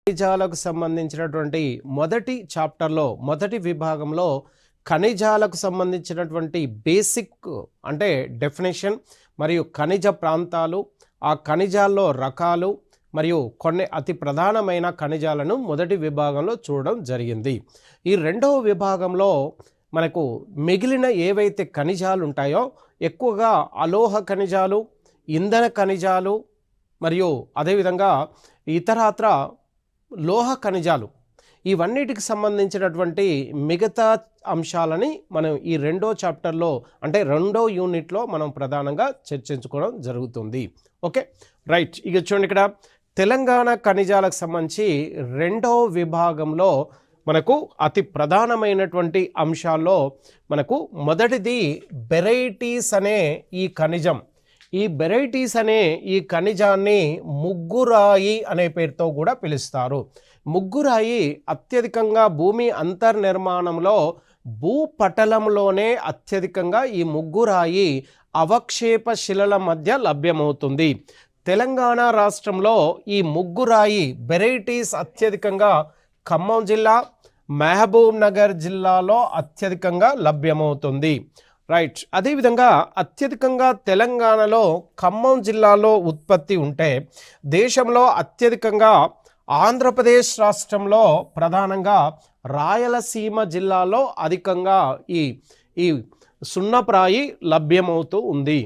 ఖనిజాలకు సంబంధించినటువంటి మొదటి చాప్టర్లో మొదటి విభాగంలో ఖనిజాలకు సంబంధించినటువంటి బేసిక్ అంటే డెఫినేషన్ మరియు ఖనిజ ప్రాంతాలు, ఆ ఖనిజాల్లో రకాలు మరియు కొన్ని అతి ప్రధానమైన ఖనిజాలను మొదటి విభాగంలో చూడడం జరిగింది. ఈ రెండవ విభాగంలో మనకు మిగిలిన ఏవైతే ఖనిజాలు ఉంటాయో ఎక్కువగా అలోహ ఖనిజాలు, ఇంధన ఖనిజాలు మరియు అదేవిధంగా ఇతరత్ర లోహ ఖనిజాలు, ఇవన్నిటికి సంబంధించినటువంటి మిగతా అంశాలని మనం ఈ రెండో చాప్టర్లో అంటే రెండో యూనిట్లో మనం ప్రధానంగా చర్చించుకోవడం జరుగుతుంది. Okay right. ఇక చూడండి, ఇక్కడ తెలంగాణ ఖనిజాలకు సంబంధించి రెండో విభాగంలో మనకు అతి ప్రధానమైనటువంటి అంశాల్లో మనకు మొదటిది బెరైటీస్ అనే ఈ ఖనిజం. ఈ బెరైటీస్ అనే ఈ ఖనిజాన్ని ముగ్గురాయి అనే పేరుతో కూడా పిలుస్తారు. ముగ్గురాయి అత్యధికంగా భూమి అంతర్నిర్మాణంలో భూపటలంలోనే అత్యధికంగా ఈ ముగ్గురాయి అవక్షేప శిలల మధ్య లభ్యమవుతుంది. తెలంగాణ రాష్ట్రంలో ఈ ముగ్గురాయి వెరైటీస్ అత్యధికంగా ఖమ్మం జిల్లా, మహబూబ్ నగర్ జిల్లాలో అత్యధికంగా లభ్యమవుతుంది. రైట్. అదేవిధంగా అత్యధికంగా తెలంగాణలో ఖమ్మం జిల్లాలో ఉత్పత్తి ఉంటే దేశంలో అత్యధికంగా ఆంధ్రప్రదేశ్ రాష్ట్రంలో ప్రధానంగా రాయలసీమ జిల్లాలో అధికంగా ఈ సున్నప్రాయి లభ్యమవుతూ ఉంది.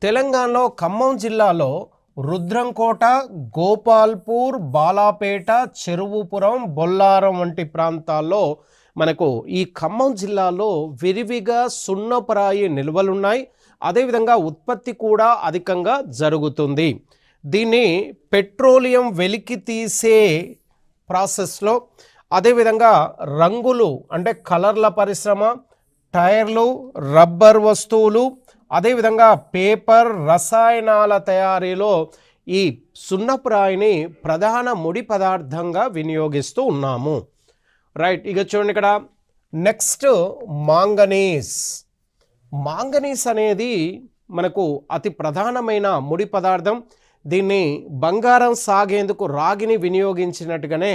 తెలంగాణలో ఖమ్మం జిల్లాలో రుద్రంకోట, గోపాల్పూర్, బాలాపేట, చెరువుపురం, బొల్లారం వంటి ప్రాంతాల్లో మనకు ఈ ఖమ్మం జిల్లాలో విరివిగా సున్నప్రాయి నిల్వలున్నాయి. అదేవిధంగా ఉత్పత్తి కూడా అధికంగా జరుగుతుంది. దీన్ని పెట్రోలియం వెలికి తీసే ప్రాసెస్లో, అదేవిధంగా రంగులు అంటే కలర్ల పరిశ్రమ, టైర్లు, రబ్బర్ వస్తువులు, అదేవిధంగా పేపర్, రసాయనాల తయారీలో ఈ సున్నప్రాయిని ప్రధాన ముడి పదార్థంగా వినియోగిస్తూ ఉన్నాము. రైట్. ఇక చూడండి, ఇక్కడ నెక్స్ట్ మాంగనీస్. మాంగనీస్ అనేది మనకు అతి ప్రధానమైన ముడి పదార్థం. దీన్ని బంగారం సాగేందుకు రాగిని వినియోగించినట్టుగానే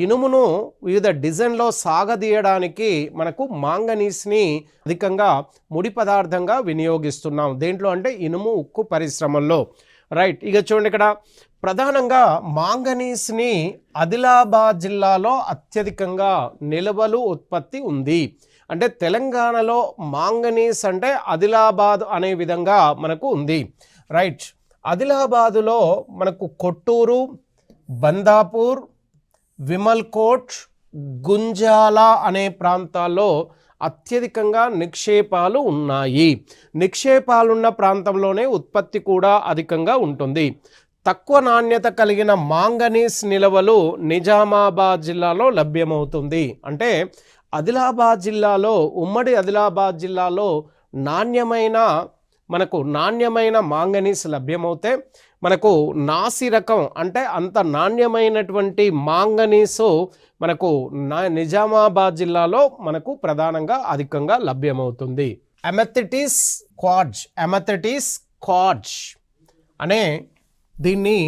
ఇనుమును వివిధ డిజైన్లో సాగదీయడానికి మనకు మాంగనీస్ని అధికంగా ముడి పదార్థంగా వినియోగిస్తున్నాం. దేంట్లో అంటే ఇనుము, ఉక్కు పరిశ్రమల్లో. రైట్. ఇక చూడండి, ఇక్కడ ప్రధానంగా మాంగనీస్ని ఆదిలాబాద్ జిల్లాలో అత్యధికంగా నిల్వలు ఉత్పత్తి ఉంది. అంటే తెలంగాణలో మాంగనీస్ అంటే ఆదిలాబాద్ అనే విధంగా మనకు ఉంది. రైట్. ఆదిలాబాదులో మనకు కొట్టూరు, బందాపూర్, విమల్కోట్, గుంజాల అనే ప్రాంతాల్లో అత్యధికంగా నిక్షేపాలు ఉన్నాయి. నిక్షేపాలున్న ప్రాంతంలోనే ఉత్పత్తి కూడా అధికంగా ఉంటుంది. తక్కువ నాణ్యత కలిగిన మాంగనీస్ నిల్వలు నిజామాబాద్ జిల్లాలో లభ్యమవుతుంది. అంటే ఆదిలాబాద్ జిల్లాలో, ఉమ్మడి ఆదిలాబాద్ జిల్లాలో నాణ్యమైన మాంగనీస్ లభ్యమవుతే మనకు నాసి రకం అంటే అంత నాణ్యమైనటువంటి మాంగనీసు మనకు నిజామాబాద్ జిల్లాలో మనకు ప్రధానంగా అధికంగా లభ్యమవుతుంది. అమెథిటిస్ క్వార్ట్జ్ అనే దీన్ని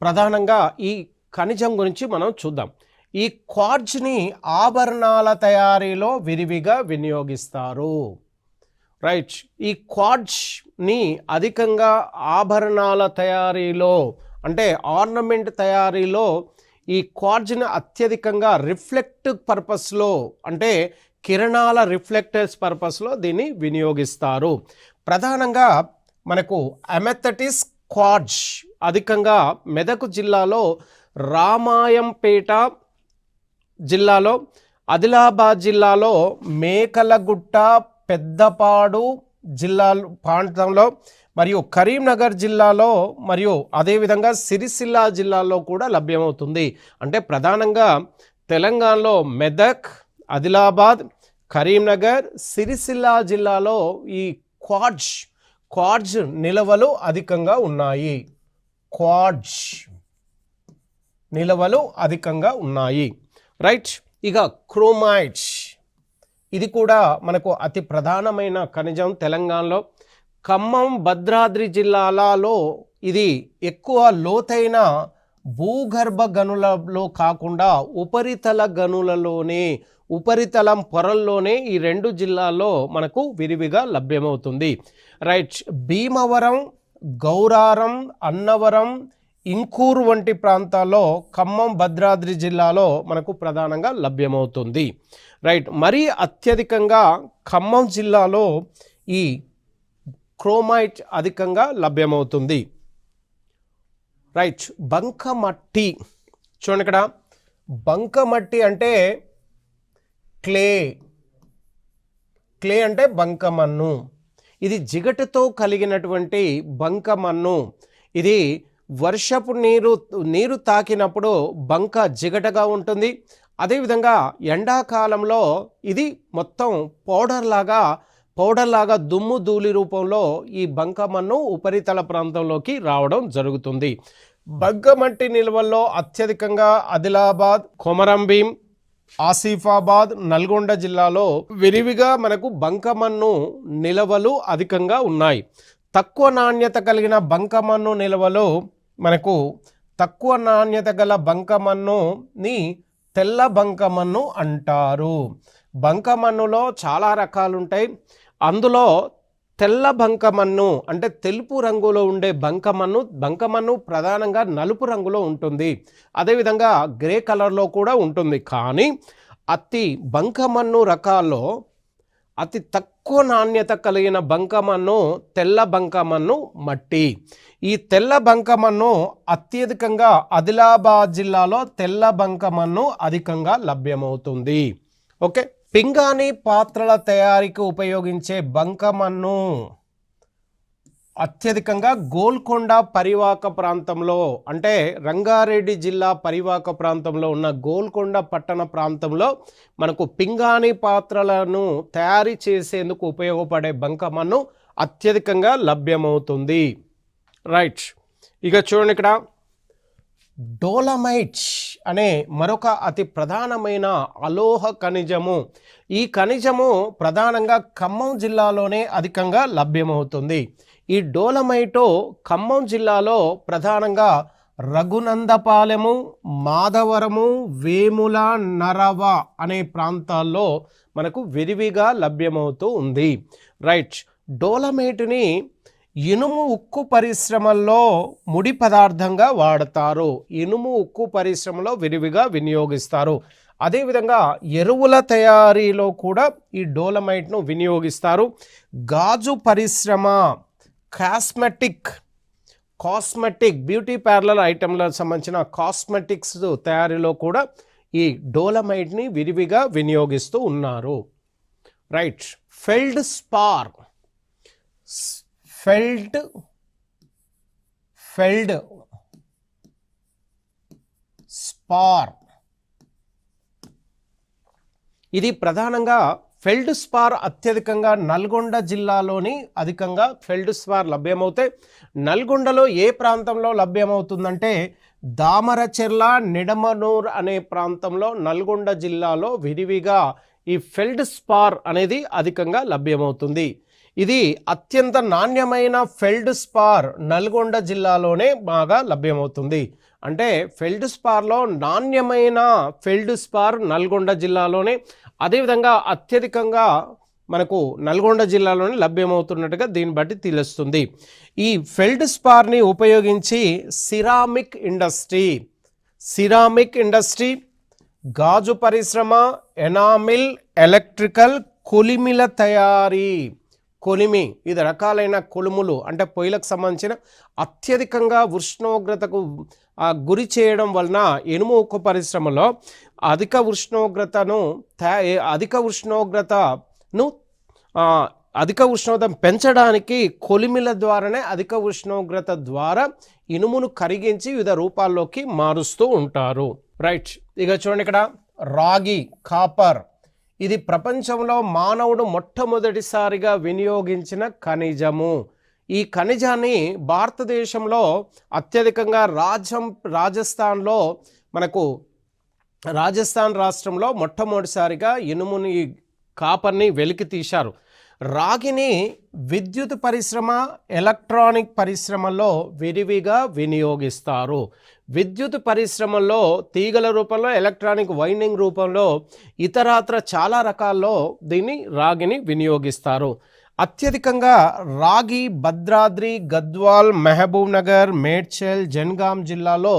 ప్రధానంగా ఈ ఖనిజం గురించి మనం చూద్దాం. ఈ క్వార్ట్జ్ని ఆభరణాల తయారీలో విరివిగా వినియోగిస్తారు. రైట్. ఈ క్వార్ట్జ్ని అధికంగా ఆభరణాల తయారీలో అంటే ఆర్నమెంట్ తయారీలో ఈ క్వార్ట్జ్ని అత్యధికంగా రిఫ్లెక్టివ్ పర్పస్లో అంటే కిరణాల రిఫ్లెక్టర్స్ పర్పస్లో దీన్ని వినియోగిస్తారు. ప్రధానంగా మనకు అమెథిటిస్ క్వార్ట్జ్ అధికంగా మెదక్ జిల్లాలో, రామాయంపేట జిల్లాలో, ఆదిలాబాద్ జిల్లాలో, మేకలగుట్ట, పెద్దపాడు జిల్లా ప్రాంతంలో మరియు కరీంనగర్ జిల్లాలో మరియు అదేవిధంగా సిరిసిల్ల జిల్లాలో కూడా లభ్యమవుతుంది. అంటే ప్రధానంగా తెలంగాణలో మెదక్, ఆదిలాబాద్, కరీంనగర్, సిరిసిల్ల జిల్లాలో ఈ క్వార్ట్జ్ నిల్వలు అధికంగా ఉన్నాయి. క్వార్ట్జ్ నిల్వలు అధికంగా ఉన్నాయి. రైట్. ఇక క్రోమైట్స్, ఇది కూడా మనకు అతి ప్రధానమైన ఖనిజం. తెలంగాణలో ఖమ్మం, భద్రాద్రి జిల్లాలలో ఇది ఎక్కువ లోతైన భూగర్భ గనులలో కాకుండా ఉపరితల గనులలోనే, ఉపరితలం పొరల్లోనే ఈ 2 జిల్లాల్లో మనకు విరివిగా లభ్యమవుతుంది. రైట్. భీమవరం, గౌరారం, అన్నవరం, ఇంకూరు వంటి ప్రాంతాల్లో, ఖమ్మం, భద్రాద్రి జిల్లాలో మనకు ప్రధానంగా లభ్యమవుతుంది. రైట్. మరీ అత్యధికంగా ఖమ్మం జిల్లాలో ఈ క్రోమైట్ అధికంగా లభ్యమవుతుంది. రైట్. బంకమట్టి చూడండి, ఇక్కడ బంకమట్టి అంటే క్లే అంటే బంకమన్ను. ఇది జిగటతో కలిగినటువంటి బంకమన్ను. ఇది వర్షపు నీరు తాకినప్పుడు బంక జిగటగా ఉంటుంది. అదేవిధంగా ఎండాకాలంలో ఇది మొత్తం పౌడర్ లాగా దుమ్ము ధూళి రూపంలో ఈ బంకమన్ను ఉపరితల ప్రాంతంలోకి రావడం జరుగుతుంది. బంకమట్టి నిల్వల్లో అత్యధికంగా ఆదిలాబాద్, కొమరంభీం, ఆసిఫాబాద్, నల్గొండ జిల్లాలో విరివిగా మనకు బంకమన్ను నిల్వలు అధికంగా ఉన్నాయి. తక్కువ నాణ్యత కలిగిన బంకమన్ను నిల్వలు మనకు తక్కువ నాణ్యత గల బంకమన్నుని తెల్ల బంకమన్ను అంటారు. బంకమన్నులో చాలా రకాలు ఉంటాయి. అందులో తెల్ల బంకమన్ను అంటే తెలుపు రంగులో ఉండే బంకమన్ను ప్రధానంగా నలుపు రంగులో ఉంటుంది. అదేవిధంగా గ్రే కలర్లో కూడా ఉంటుంది. కానీ బంకమన్ను రకాల్లో అతి తక్కువ నాణ్యత కలిగిన బంకమన్ను తెల్ల బంకమన్ను మట్టి. ఈ తెల్ల బంకమన్ను అత్యధికంగా ఆదిలాబాద్ జిల్లాలో తెల్ల బంకమన్ను అధికంగా లభ్యమవుతుంది. ఓకే. పింగాణి పాత్రల తయారీకి ఉపయోగించే బంకమన్ను అత్యధికంగా గోల్కొండ పరివాహక ప్రాంతంలో, అంటే రంగారెడ్డి జిల్లా పరివాహక ప్రాంతంలో ఉన్న గోల్కొండ పట్టణ ప్రాంతంలో మనకు పింగాణి పాత్రలను తయారీ చేసేందుకు ఉపయోగపడే బంకమన్ను అత్యధికంగా లభ్యమవుతుంది. రైట్. ఇక చూడండి, ఇక్కడ డోలమైట్ అనే మరొక అతి ప్రధానమైన అలోహ ఖనిజము. ఈ ఖనిజము ప్రధానంగా ఖమ్మం జిల్లాలోనే అధికంగా లభ్యమవుతుంది. ఈ డోలమైటు ఖమ్మం జిల్లాలో ప్రధానంగా రఘునందపాలెము, మాధవరము, వేముల, నరవ అనే ప్రాంతాల్లో మనకు విరివిగా లభ్యమవుతూ ఉంది. రైట్. డోలమైట్ని ఇనుము ఉక్కు పరిశ్రమల్లో ముడి పదార్థంగా వాడతారు. ఇనుము ఉక్కు పరిశ్రమలో విరివిగా వినియోగిస్తారు. అదేవిధంగా ఎరువుల తయారీలో కూడా ఈ డోలమైట్ను వినియోగిస్తారు. గాజు పరిశ్రమ, కాస్మెటిక్ బ్యూటీ పార్లర్ ఐటెంలకు సంబంధించిన కాస్మెటిక్స్ తయారీలో కూడా ఈ డోలమైట్ని విరివిగా వినియోగిస్తూ ఉన్నారు. రైట్. ఫెల్డ్ స్పార్ ఇది ప్రధానంగా ఫెల్డ్ స్పార్ అత్యధికంగా నల్గొండ జిల్లాలోని అధికంగా ఫెల్డ్ స్పార్ లభ్యమవుతాయి. నల్గొండలో ఏ ప్రాంతంలో లభ్యమవుతుందంటే దామరచెర్ల, నిడమనూర్ అనే ప్రాంతంలో నల్గొండ జిల్లాలో విరివిగా ఈ ఫెల్డ్ స్పార్ అనేది అధికంగా లభ్యమవుతుంది. ఇది అత్యంత నాణ్యమైన ఫెల్డ్ స్పార్ నల్గొండ జిల్లాలోనే బాగా లభ్యమవుతుంది. అంటే ఫెల్డ్ స్పార్లో నాణ్యమైన ఫెల్డ్ స్పార్ నల్గొండ జిల్లాలోనే, అదేవిధంగా అత్యధికంగా మనకు నల్గొండ జిల్లాలోనే లభ్యమవుతున్నట్టుగా దీన్ని బట్టి తెలుస్తుంది. ఈ ఫెల్డ్ స్పార్ని ఉపయోగించి సిరామిక్ ఇండస్ట్రీ, గాజు పరిశ్రమ, ఎనామిల్, ఎలక్ట్రికల్, కొలిమిల తయారీ, ఇది రకాలైన కొలుములు అంటే పొయ్యిలకు సంబంధించిన అత్యధికంగా ఉష్ణోగ్రతకు గురి చేయడం వలన ఇనుము ఉక్కు పరిశ్రమలో అధిక ఉష్ణోగ్రత పెంచడానికి కొలిమిల ద్వారానే అధిక ఉష్ణోగ్రత ద్వారా ఇనుమును కరిగించి వివిధ రూపాల్లోకి మారుస్తూ ఉంటారు. రైట్. ఇక చూడండి, ఇక్కడ రాగి, కాపర్. ఇది ప్రపంచంలో మానవుడు మొట్టమొదటిసారిగా వినియోగించిన ఖనిజము. ఈ ఖనిజాన్ని భారతదేశంలో అత్యధికంగా రాజస్థాన్లో మనకు రాజస్థాన్ రాష్ట్రంలో మొట్టమొదటిసారిగా కాపర్ని వెలికి తీశారు. రాగిని విద్యుత్ పరిశ్రమ, ఎలక్ట్రానిక్ పరిశ్రమల్లో విరివిగా వినియోగిస్తారు. విద్యుత్ పరిశ్రమల్లో తీగల రూపంలో, ఎలక్ట్రానిక్ వైండింగ్ రూపంలో, ఇతరత్ర చాలా రకాల్లో రాగిని వినియోగిస్తారు. అత్యధికంగా రాగి భద్రాద్రి, గద్వాల్, మహబూబ్ నగర్, మేడ్చల్, జనగాం జిల్లాలో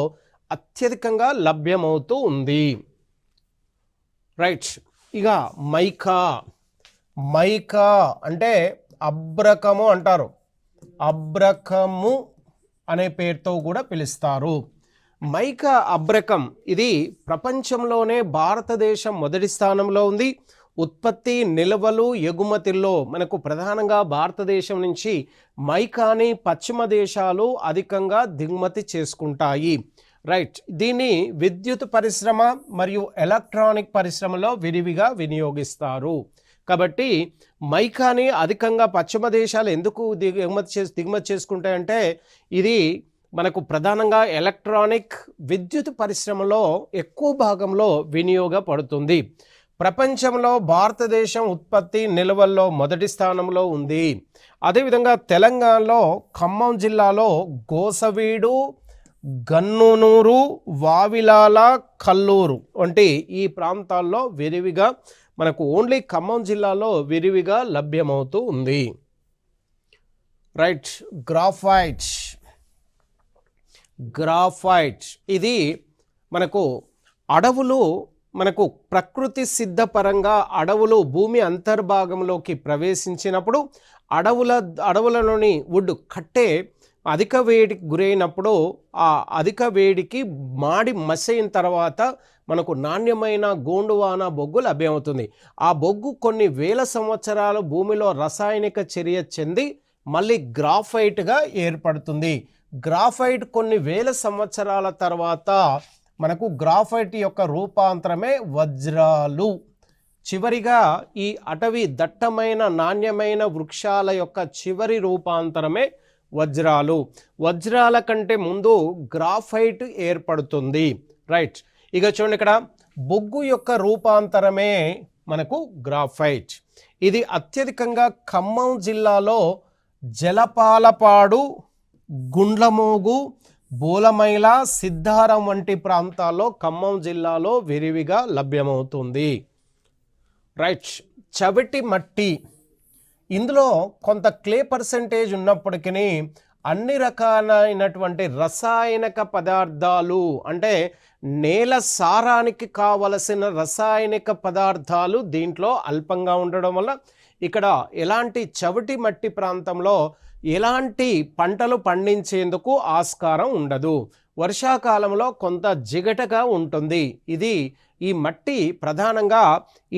అత్యధికంగా లభ్యమవుతూ ఉంది. రైట్. ఇక మైకా అంటే అబ్రకము అంటారు. అబ్రకము అనే పేరుతో కూడా పిలుస్తారు. మైకా అబ్రకం ఇది ప్రపంచంలోనే భారతదేశం మొదటి స్థానంలో ఉంది. ఉత్పత్తి, నిల్వలు, ఎగుమతుల్లో మనకు ప్రధానంగా భారతదేశం నుంచి మైకాని పశ్చిమ దేశాలు అధికంగా దిగుమతి చేసుకుంటాయి. రైట్. దీన్ని విద్యుత్ పరిశ్రమ మరియు ఎలక్ట్రానిక్ పరిశ్రమలో విరివిగా వినియోగిస్తారు. కాబట్టి మైకాని అధికంగా పశ్చిమ దేశాలు ఎందుకు దిగుమతి చేసుకుంటాయంటే ఇది మనకు ప్రధానంగా ఎలక్ట్రానిక్, విద్యుత్ పరిశ్రమలో ఎక్కువ భాగంలో వినియోగపడుతుంది. ప్రపంచంలో భారతదేశం ఉత్పత్తి, నిల్వల్లో మొదటి స్థానంలో ఉంది. అదేవిధంగా తెలంగాణలో ఖమ్మం జిల్లాలో గోసవీడు, గన్నునూరు, వావిలాల, కల్లూరు వంటి ఈ ప్రాంతాల్లో విరివిగా మనకు ఓన్లీ ఖమ్మం జిల్లాలో విరివిగా లభ్యమవుతూ ఉంది. రైట్. గ్రాఫైట్ ఇది మనకు అడవులు, మనకు ప్రకృతి సిద్ధపరంగా అడవులు భూమి అంతర్భాగంలోకి ప్రవేశించినప్పుడు అడవులలోని వుడ్ కట్టే అధిక వేడికి గురైనప్పుడు ఆ అధిక వేడికి మాడి మసైన తర్వాత మనకు నాణ్యమైన గోండువాన బొగ్గు లభ్యమవుతుంది. ఆ బొగ్గు కొన్ని వేల సంవత్సరాలు భూమిలో రసాయనిక చర్య చెంది మళ్ళీ గ్రాఫైట్గా ఏర్పడుతుంది. గ్రాఫైట్ కొన్ని వేల సంవత్సరాల తర్వాత మనకు గ్రాఫైట్ యొక్క రూపాంతరమే వజ్రాలు. చివరిగా ఈ అటవీ దట్టమైన నాణ్యమైన వృక్షాల యొక్క చివరి రూపాంతరమే వజ్రాలు. వజ్రాల కంటే ముందు గ్రాఫైట్ ఏర్పడుతుంది. రైట్. ఇక చూడండి, ఇక్కడ బొగ్గు యొక్క రూపాంతరమే మనకు గ్రాఫైట్. ఇది అత్యధికంగా ఖమ్మం జిల్లాలో జలపాలపాడు, గుండ్లమోగు, బోలమైల, సిద్ధారం వంటి ప్రాంతాల్లో ఖమ్మం జిల్లాలో విరివిగా లభ్యమవుతుంది. రైట్. చవిటి మట్టి, ఇందులో కొంత క్లే పర్సెంటేజ్ ఉన్నప్పటికీ అన్ని రకాలైనటువంటి రసాయనిక పదార్థాలు, అంటే నేల సారానికి కావలసిన రసాయనిక పదార్థాలు దీంట్లో అల్పంగా ఉండడం వల్ల ఇక్కడ ఎలాంటి చవిటి మట్టి ప్రాంతంలో ఎలాంటి పంటలు పండించేందుకు ఆస్కారం ఉండదు. వర్షాకాలంలో కొంత జిగటగా ఉంటుంది. ఈ మట్టి ప్రధానంగా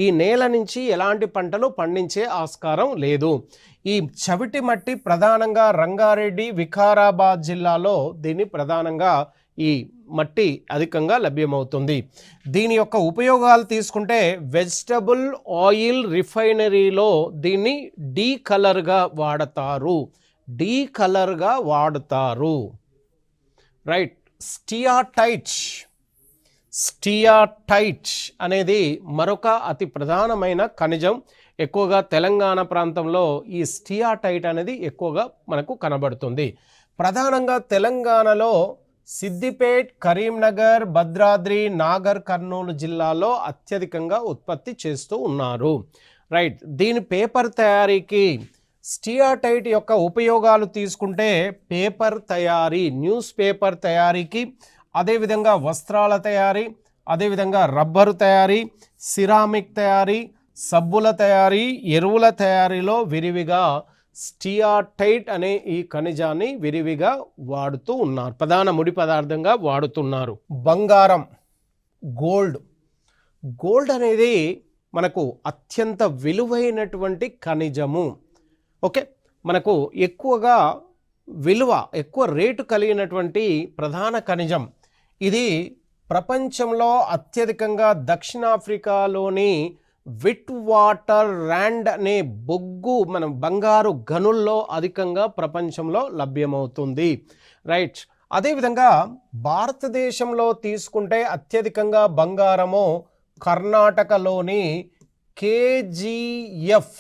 ఈ నేల నుంచి ఎలాంటి పంటలు పండించే ఆస్కారం లేదు. ఈ చవిటి మట్టి ప్రధానంగా రంగారెడ్డి, వికారాబాద్ జిల్లాలో దీన్ని ప్రధానంగా ఈ మట్టి అధికంగా లభ్యమవుతుంది. దీని యొక్క ఉపయోగాలు తీసుకుంటే వెజిటబుల్ ఆయిల్ రిఫైనరీలో దీన్ని డీ కలర్గా వాడతారు. రైట్. స్టియాటైట్ అనేది మరొక అతి ప్రధానమైన ఖనిజం. ఎక్కువగా తెలంగాణ ప్రాంతంలో ఈ స్టియాటైట్ అనేది ఎక్కువగా మనకు కనబడుతుంది. ప్రధానంగా తెలంగాణలో సిద్దిపేట్, కరీంనగర్, భద్రాద్రి, నాగర్ కర్నూలు జిల్లాలో అత్యధికంగా ఉత్పత్తి చేస్తూ ఉన్నారు. రైట్. దీని పేపర్ తయారీకి స్టియాటైట్ యొక్క ఉపయోగాలు తీసుకుంటే పేపర్ తయారీ, న్యూస్ పేపర్ తయారీకి, అదేవిధంగా వస్త్రాల తయారీ, అదేవిధంగా రబ్బరు తయారీ, సిరామిక్ తయారీ, సబ్బుల తయారీ, ఎరువుల తయారీలో విరివిగా స్టియాటైట్ అనే ఈ ఖనిజాన్ని విరివిగా వాడుతూ ఉన్నారు, ప్రధాన ముడి పదార్థంగా వాడుతున్నారు. బంగారం, గోల్డ్ అనేది మనకు అత్యంత విలువైనటువంటి ఖనిజము. ఓకే, మనకు ఎక్కువ రేటు కలిగినటువంటి ప్రధాన ఖనిజం ఇది. ప్రపంచంలో అత్యధికంగా దక్షిణాఫ్రికాలోని విట్ వాటర్ ర్యాండ్ అనే బంగారు గనుల్లో అధికంగా ప్రపంచంలో లభ్యమవుతుంది. రైట్. అదేవిధంగా భారతదేశంలో తీసుకుంటే అత్యధికంగా బంగారము కర్ణాటకలోని KGF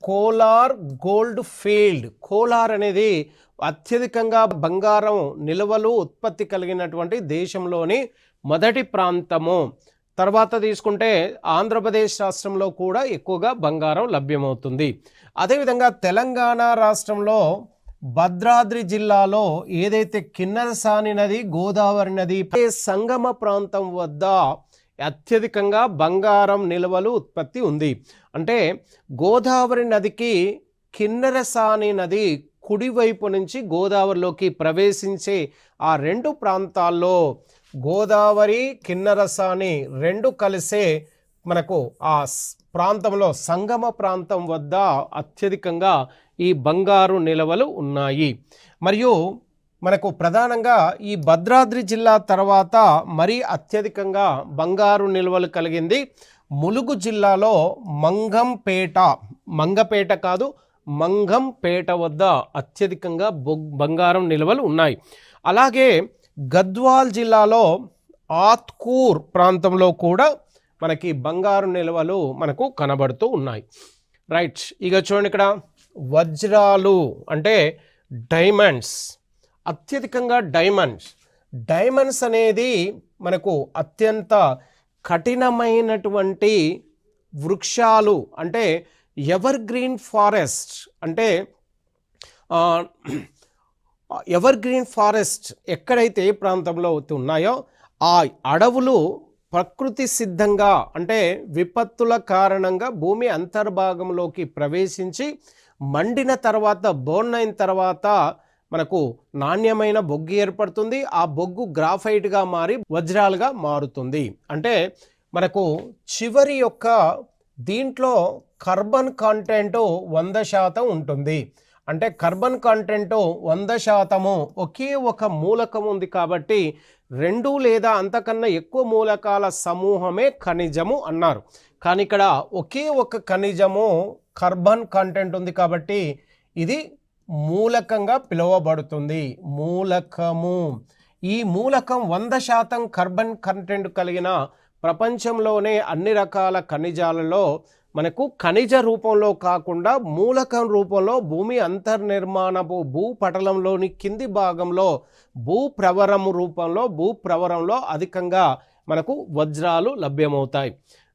Kolar gold field. Kolar అనేది అత్యధికంగా బంగారం నిల్వలు ఉత్పత్తి కలిగినటువంటి దేశంలోని మొదటి ప్రాంతము. తర్వాత తీసుకుంటే ఆంధ్రప్రదేశ్ రాష్ట్రంలో కూడా ఎక్కువగా బంగారం లభ్యమవుతుంది. అదేవిధంగా తెలంగాణ రాష్ట్రంలో భద్రాద్రి జిల్లాలో ఏదైతే కిన్నెరసాని నది, గోదావరి నది సంగమ ప్రాంతం వద్ద అత్యధికంగా బంగారం నిల్వలు ఉత్పత్తి ఉంది. అంటే గోదావరి నదికి కిన్నెరసాని నది కుడివైపు నుంచి గోదావరిలోకి ప్రవేశించే ఆ రెండు ప్రాంతాల్లో గోదావరి, కిన్నెరసాని రెండు కలిసే మనకు ఆ ప్రాంతంలో సంగమ ప్రాంతం వద్ద అత్యధికంగా ఈ బంగారు నిల్వలు ఉన్నాయి. మరియు మనకు ప్రధానంగా ఈ భద్రాద్రి జిల్లా తర్వాత మరీ అత్యధికంగా బంగారు నిల్వలు కలిగింది ములుగు జిల్లాలో మంగంపేట కాదు మంగంపేట వద్ద అత్యధికంగా బంగారం నిల్వలు ఉన్నాయి. అలాగే గద్వాల్ జిల్లాలో ఆత్కూర్ ప్రాంతంలో కూడా మనకి బంగారు నిల్వలు మనకు కనబడుతూ ఉన్నాయి. రైట్, ఇక చూడండి, ఇక్కడ వజ్రాలు అంటే డైమండ్స్, అత్యధికంగా డైమండ్స్ అనేది మనకు అత్యంత కఠినమైనటువంటి వృక్షాలు, అంటే ఎవర్ గ్రీన్ ఫారెస్ట్, అంటే ఎవర్ గ్రీన్ ఫారెస్ట్ ఎక్కడైతే ఏ ప్రాంతంలో ఉన్నాయో ఆ అడవులు ప్రకృతి సిద్ధంగా, అంటే విపత్తుల కారణంగా భూమి అంతర్భాగంలోకి ప్రవేశించి మండిన తర్వాత, బోర్న్ అయిన తర్వాత మనకు నాణ్యమైన బొగ్గు ఏర్పడుతుంది. ఆ బొగ్గు గ్రాఫైట్గా మారి వజ్రాలుగా మారుతుంది. అంటే మనకు చివరి యొక్క దీంట్లో కార్బన్ కంటెంట్ 100% ఉంటుంది. అంటే కార్బన్ కంటెంట్ 100% ఒకే ఒక మూలకం ఉంది కాబట్టి 2 లేదా అంతకన్నా ఎక్కువ మూలకాల సమూహమే ఖనిజము అన్నారు. కానీ ఇక్కడ ఒకే ఒక ఖనిజము కార్బన్ కంటెంట్ ఉంది కాబట్టి ఇది మూలకంగా పిలువబడుతుంది. మూలకము. ఈ మూలకం 100% కార్బన్ కంటెంట్ కలిగిన ప్రపంచంలోనే అన్ని రకాల ఖనిజాలలో మనకు ఖనిజ రూపంలో కాకుండా మూలకం రూపంలో భూమి అంతర్నిర్మాణపు భూపటలంలోని కింది భాగంలో భూప్రవరంలో అధికంగా మనకు వజ్రాలు లభ్యమవుతాయి.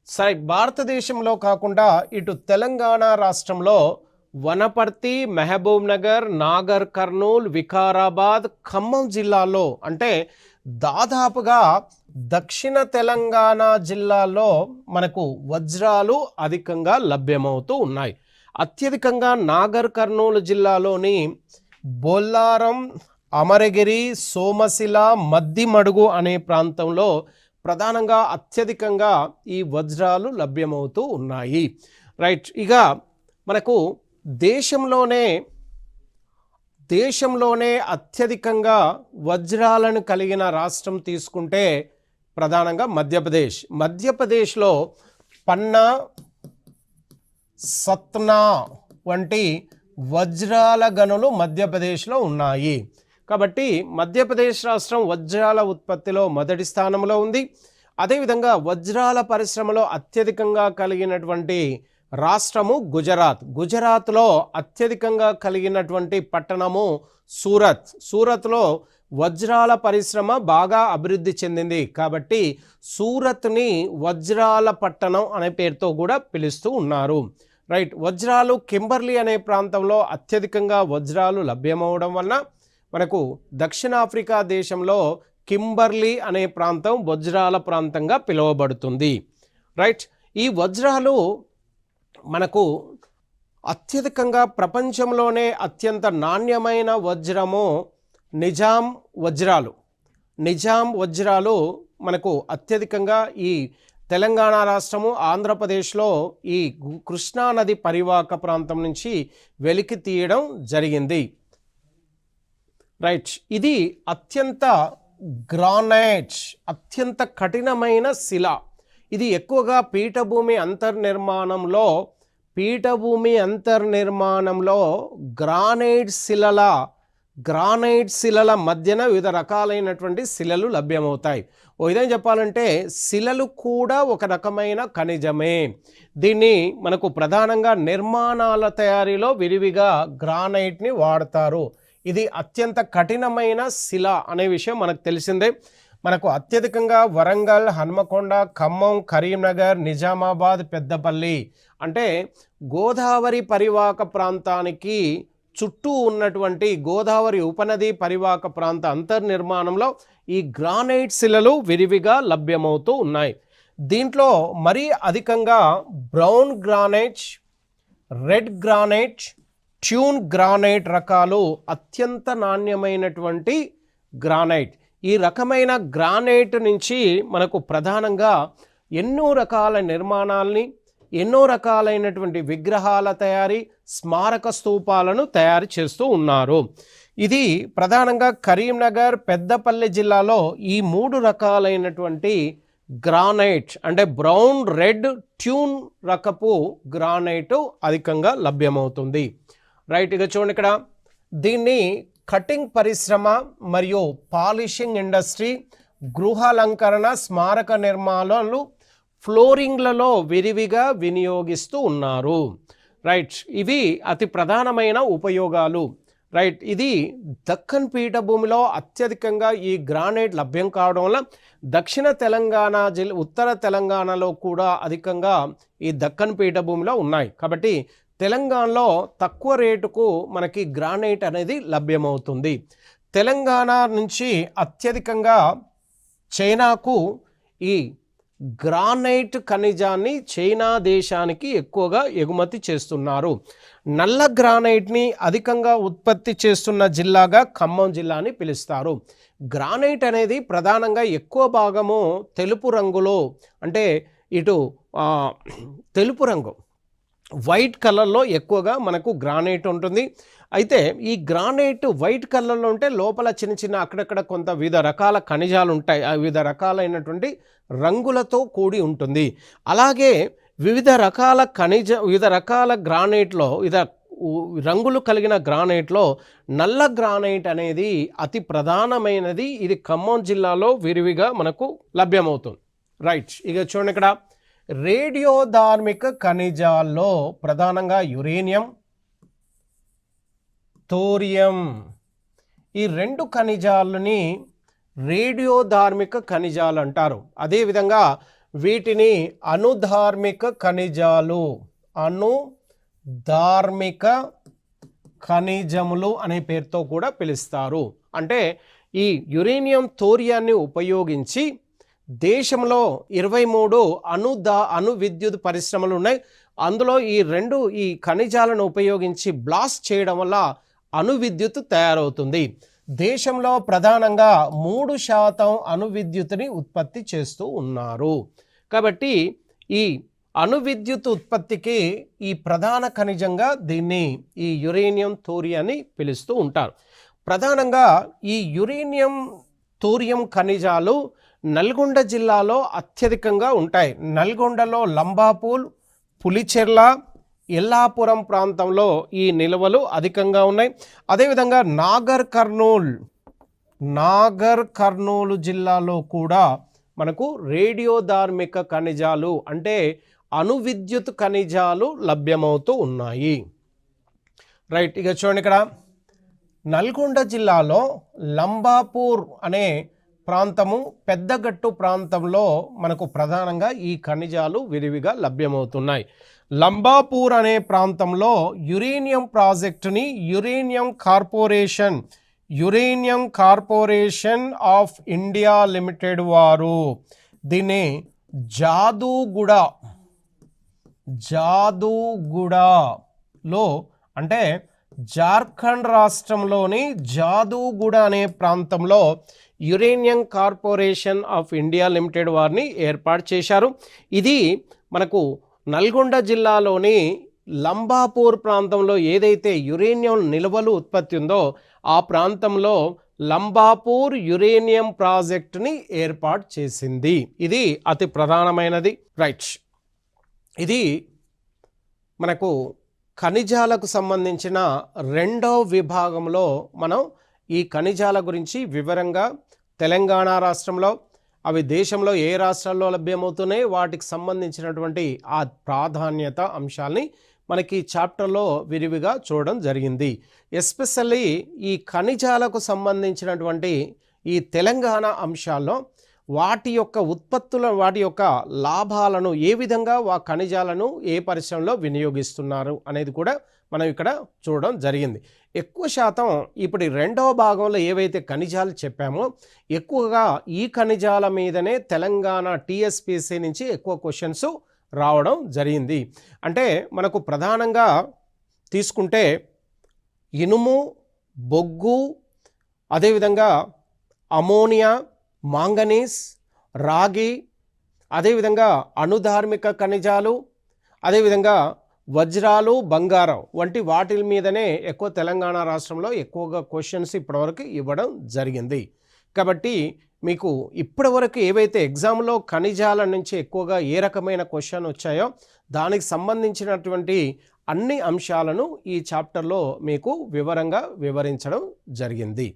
సరే, భారతదేశంలో కాకుండా ఇటు తెలంగాణ రాష్ట్రంలో వనపర్తి, మహబూబ్ నగర్, నాగర్ కర్నూల్, వికారాబాద్, ఖమ్మం జిల్లాలో, అంటే దాదాపుగా దక్షిణ తెలంగాణ జిల్లాలో మనకు వజ్రాలు అధికంగా లభ్యమవుతూ ఉన్నాయి. అత్యధికంగా నాగర్ కర్నూలు జిల్లాలోని బొల్లారం, అమరగిరి, సోమశిల, మద్దిమడుగు అనే ప్రాంతంలో ప్రధానంగా అత్యధికంగా ఈ వజ్రాలు లభ్యమవుతూ ఉన్నాయి. రైట్, ఇక మనకు దేశంలోనే అత్యధికంగా వజ్రాలను కలిగిన రాష్ట్రం తీసుకుంటే ప్రధానంగా మధ్యప్రదేశ్లో పన్నా, సత్నా వంటి వజ్రాల గనులు మధ్యప్రదేశ్లో ఉన్నాయి. కాబట్టి మధ్యప్రదేశ్ రాష్ట్రం వజ్రాల ఉత్పత్తిలో మొదటి స్థానంలో ఉంది. అదేవిధంగా వజ్రాల పరిశ్రమలో అత్యధికంగా కలిగినటువంటి రాష్ట్రము గుజరాత్లో అత్యధికంగా కలిగినటువంటి పట్టణము సూరత్లో వజ్రాల పరిశ్రమ బాగా అభివృద్ధి చెందింది కాబట్టి సూరత్ని వజ్రాల పట్టణం అనే పేరుతో కూడా పిలుస్తూ ఉన్నారు. రైట్, వజ్రాలు కింబర్లీ అనే ప్రాంతంలో అత్యధికంగా వజ్రాలు లభ్యమవడం వలన మనకు దక్షిణాఫ్రికా దేశంలో కింబర్లీ అనే ప్రాంతం వజ్రాల ప్రాంతంగా పిలువబడుతుంది. రైట్, ఈ వజ్రాలు మనకు అత్యధికంగా ప్రపంచంలోనే అత్యంత నాణ్యమైన వజ్రము నిజాం వజ్రాలు మనకు అత్యధికంగా ఈ తెలంగాణ రాష్ట్రము, ఆంధ్రప్రదేశ్లో ఈ కృష్ణానది పరివాహక ప్రాంతం నుంచి వెలికి తీయడం జరిగింది. రైట్, ఇది అత్యంత కఠినమైన శిల. ఇది ఎక్కువగా పీఠభూమి అంతర్నిర్మాణంలో గ్రానైట్ గ్రానైట్ శిలల మధ్యన వివిధ రకాలైనటువంటి శిలలు లభ్యమవుతాయి. ఓ విధంగా చెప్పాలంటే శిలలు కూడా ఒక రకమైన ఖనిజమే. దీన్ని మనకు ప్రధానంగా నిర్మాణాల తయారీలో విరివిగా గ్రానైట్ని వాడతారు. ఇది అత్యంత కఠినమైన శిల అనే విషయం మనకు తెలిసిందే. మనకు అత్యధికంగా వరంగల్, హన్మకొండ, ఖమ్మం, కరీంనగర్, నిజామాబాద్, పెద్దపల్లి అంటే గోదావరి పరివాహక ప్రాంతానికి చుట్టూ ఉన్నటువంటి గోదావరి ఉపనది పరివాహక ప్రాంత అంతర్నిర్మాణంలో ఈ గ్రానైట్ శిలలు విరివిగా లభ్యమవుతూ ఉన్నాయి. దీంట్లో మరీ అధికంగా brown granite, red granite, tune granite రకాలు అత్యంత నాణ్యమైనటువంటి గ్రానైట్. ఈ రకమైన గ్రానైట్ నుంచి మనకు ప్రధానంగా ఎన్నో రకాల నిర్మాణాలని, ఎన్నో రకాలైనటువంటి విగ్రహాల తయారీ, స్మారక స్తూపాలను తయారు చేస్తూ ఉన్నారు. ఇది ప్రధానంగా కరీంనగర్, పెద్దపల్లి జిల్లాలో ఈ 3 రకాలైనటువంటి గ్రానైట్ అంటే బ్రౌన్, రెడ్, ట్యూన్ రకపు గ్రానైట్ అధికంగా లభ్యమవుతుంది. రైట్, ఇక చూడండి ఇక్కడ దీన్ని కటింగ్ పరిశ్రమ మరియు పాలిషింగ్ ఇండస్ట్రీ, గృహాలంకరణ, స్మారక నిర్మాణాలు, ఫ్లోరింగ్లలో విరివిగా వినియోగిస్తూ ఉన్నారు. రైట్, ఇవి అతి ప్రధానమైన ఉపయోగాలు. రైట్, ఇది దక్కన్ పీఠభూమిలో అత్యధికంగా ఈ గ్రానైట్ లభ్యం కావడం వల్ల దక్షిణ తెలంగాణ ఉత్తర తెలంగాణలో కూడా అధికంగా ఈ దక్కన్ పీఠభూమిలో ఉన్నాయి. కాబట్టి తెలంగాణలో తక్కువ రేటుకు మనకి గ్రానైట్ అనేది లభ్యమవుతుంది. తెలంగాణ నుంచి అత్యధికంగా చైనాకు ఈ గ్రానైట్ ఖనిజాన్ని చైనా దేశానికి ఎక్కువగా ఎగుమతి చేస్తున్నారు. నల్ల గ్రానైట్ని అధికంగా ఉత్పత్తి చేస్తున్న జిల్లాగా ఖమ్మం జిల్లాని పిలుస్తారు. గ్రానైట్ అనేది ప్రధానంగా ఎక్కువ భాగము తెలుపు రంగులో అంటే ఇటు తెలుపు రంగు వైట్ కలర్లో ఎక్కువగా మనకు గ్రానైట్ ఉంటుంది. అయితే ఈ గ్రానైట్ వైట్ కలర్లో ఉంటే లోపల చిన్న చిన్న అక్కడక్కడ కొంత వివిధ రకాల ఖనిజాలు ఉంటాయి. వివిధ రకాలైనటువంటి రంగులతో కూడి ఉంటుంది. అలాగే వివిధ రకాల గ్రానైట్లో రంగులు కలిగిన గ్రానైట్లో నల్ల గ్రానైట్ అనేది అతి ప్రధానమైనది. ఇది ఖమ్మం జిల్లాలో విరివిగా మనకు లభ్యమవుతుంది. రైట్, ఇక చూడండి ఇక్కడ రేడియోధార్మిక ఖనిజాల్లో ప్రధానంగా యురేనియం, థోరియం ఈ 2 ఖనిజాలని రేడియోధార్మిక ఖనిజాలు అంటారు. అదేవిధంగా వీటిని అనుధార్మిక ఖనిజాలు, అనుధార్మిక ఖనిజములు అనే పేరుతో కూడా పిలుస్తారు. అంటే ఈ యురేనియం, థోరియాన్ని ఉపయోగించి దేశంలో 23 అణు విద్యుత్ పరిశ్రమలు ఉన్నాయి. అందులో ఈ ఖనిజాలను ఉపయోగించి బ్లాస్ట్ చేయడం వల్ల అణు విద్యుత్ తయారవుతుంది. దేశంలో ప్రధానంగా 3% అణు విద్యుత్ని ఉత్పత్తి చేస్తూ ఉన్నారు. కాబట్టి ఈ అణు విద్యుత్ ఉత్పత్తికి ఈ ప్రధాన ఖనిజంగా దీన్ని ఈ యురేనియం, థోరియాన్ని పిలుస్తూ ఉంటారు. ప్రధానంగా ఈ యురేనియం, థోరియం ఖనిజాలు నల్గొండ జిల్లాలో అత్యధికంగా ఉంటాయి. నల్గొండలో లంబాపూల్, పులిచెర్ల, ఎల్లాపురం ప్రాంతంలో ఈ నిల్వలు అధికంగా ఉన్నాయి. అదేవిధంగా నాగర్ కర్నూలు జిల్లాలో కూడా మనకు రేడియోధార్మిక ఖనిజాలు అంటే అణు విద్యుత్ ఖనిజాలు లభ్యమవుతూ ఉన్నాయి. రైట్, ఇక చూడండి ఇక్కడ నల్గొండ జిల్లాలో లంబాపూర్ అనే ప్రాంతము, పెద్దగట్టు ప్రాంతంలో మనకు ప్రధానంగా ఈ ఖనిజాలు విరివిగా లభ్యమవుతున్నాయి. లంబాపూర్ అనే ప్రాంతంలో యురేనియం ప్రాజెక్టుని uranium corporation of India limited వారు దీన్ని జాదూగూడలో అంటే జార్ఖండ్ రాష్ట్రంలోని జాదూగూడ అనే ప్రాంతంలో uranium corporation of India limited వారిని ఏర్పాటు చేశారు. ఇది మనకు నల్గొండ జిల్లాలోని లంబాపూర్ ప్రాంతంలో ఏదైతే యురేనియం నిల్వలు ఉత్పత్తి ఉందో ఆ ప్రాంతంలో లంబాపూర్ యురేనియం ప్రాజెక్టుని ఏర్పాటు చేసింది. ఇది అతి ప్రధానమైనది. రైట్, ఇది మనకు ఖనిజాలకు సంబంధించిన 2వ విభాగంలో మనం ఈ ఖనిజాల గురించి వివరంగా తెలంగాణ రాష్ట్రంలో అవి దేశంలో ఏ రాష్ట్రాల్లో లభ్యమవుతున్నాయి వాటికి సంబంధించినటువంటి ఆ ప్రాధాన్యత అంశాల్ని మనకి చాప్టర్లో విరివిగా చూడడం జరిగింది. ఎస్పెషల్లీ ఈ ఖనిజాలకు సంబంధించినటువంటి ఈ తెలంగాణ అంశాల్లో వాటి యొక్క ఉత్పత్తుల వాటి యొక్క లాభాలను ఏ విధంగా ఆ ఖనిజాలను ఏ పరిశ్రమలో వినియోగిస్తున్నారు అనేది కూడా మనం ఇక్కడ చూడడం జరిగింది. ఎక్కువ శాతం ఇప్పుడు రెండవ భాగంలో ఏవైతే ఖనిజాలు చెప్పామో ఎక్కువగా ఈ ఖనిజాల మీదనే తెలంగాణ టీఎస్పీసీ నుంచి ఎక్కువ క్వశ్చన్స్ రావడం జరిగింది. అంటే మనకు ప్రధానంగా తీసుకుంటే ఇనుము, బొగ్గు, అదేవిధంగా అమోనియా, మాంగనీస్, రాగి, అదేవిధంగా అణుధార్మిక ఖనిజాలు, అదేవిధంగా వజ్రాలు, బంగారం వంటి వాటి మీదనే ఎక్కువ తెలంగాణ రాష్ట్రంలో ఎక్కువగా క్వశ్చన్స్ ఇప్పటివరకు ఇవ్వడం జరిగింది. కాబట్టి మీకు ఇప్పటివరకు ఏవైతే ఎగ్జామ్లో ఖనిజాల నుంచి ఎక్కువగా ఏ రకమైన క్వశ్చన్ వచ్చాయో దానికి సంబంధించినటువంటి అన్ని అంశాలను ఈ చాప్టర్లో మీకు వివరంగా వివరించడం జరిగింది.